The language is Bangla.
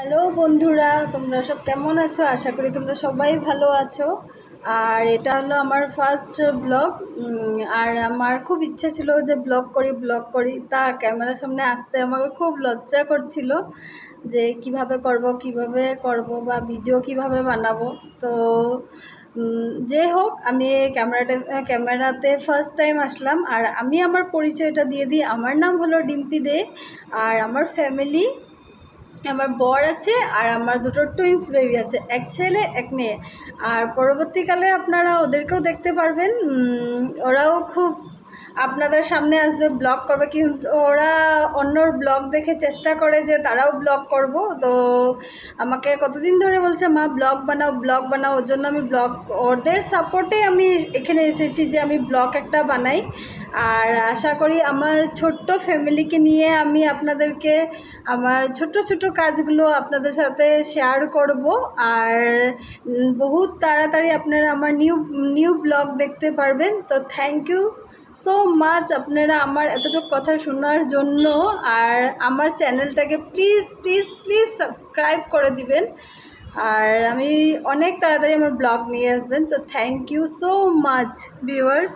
হ্যালো বন্ধুরা, তোমরা সব কেমন আছো? আশা করি তোমরা সবাই ভালো আছো। আর এটা হলো আমার ফার্স্ট ব্লগ। আর আমার খুব ইচ্ছে ছিল যে ব্লগ করি, তা ক্যামেরার সামনে আসতে আমাকে খুব লজ্জা করছিল যে কিভাবে করব বা ভিডিও কিভাবে বানাবো। তো যে হোক, আমি ক্যামেরাতে ফার্স্ট টাইম আসলাম। আর আমি আমার পরিচয়টা দিয়ে দিই। আমার নাম হলো ডিম্পি দে। আর আমার ফ্যামিলি, আমার বর আছে আর আমার দুটো টুইন্স বেবি আছে, এক ছেলে এক মেয়ে। আর পরবর্তীকালে আপনারা ওদেরকেও দেখতে পারবেন। ওরাও খুব আপনাদের সামনে আসবে, ব্লগ করবে, কিন্তু ওরা অন্যর ব্লগ দেখে চেষ্টা করে যে তারাও ব্লগ করব। তো আমাকে কতদিন ধরে বলছে, মা ব্লগ বানাও। ওর জন্য আমি ওদের সাপোর্টে আমি এখানে এসেছি যে আমি ব্লগ একটা বানাই। আর আশা করি আমার ছোট্ট ফ্যামিলিকে নিয়ে আমি আপনাদেরকে আমার ছোট কাজগুলো আপনাদের সাথে শেয়ার করব। আর বহুত তাড়াতাড়ি আপনারা আমার নিউ ব্লগ দেখতে পারবেন। তো থ্যাংক ইউ সো মাচ আপনারা আমার এতটুকু কথা শোনার জন্য। আর আমার চ্যানেলটাকে প্লিজ প্লিজ প্লিজ সাবস্ক্রাইব করে দিবেন। আর আমি অনেক তাড়াতাড়ি আমার ব্লগ নিয়ে আসবেন। তো thank you so much viewers.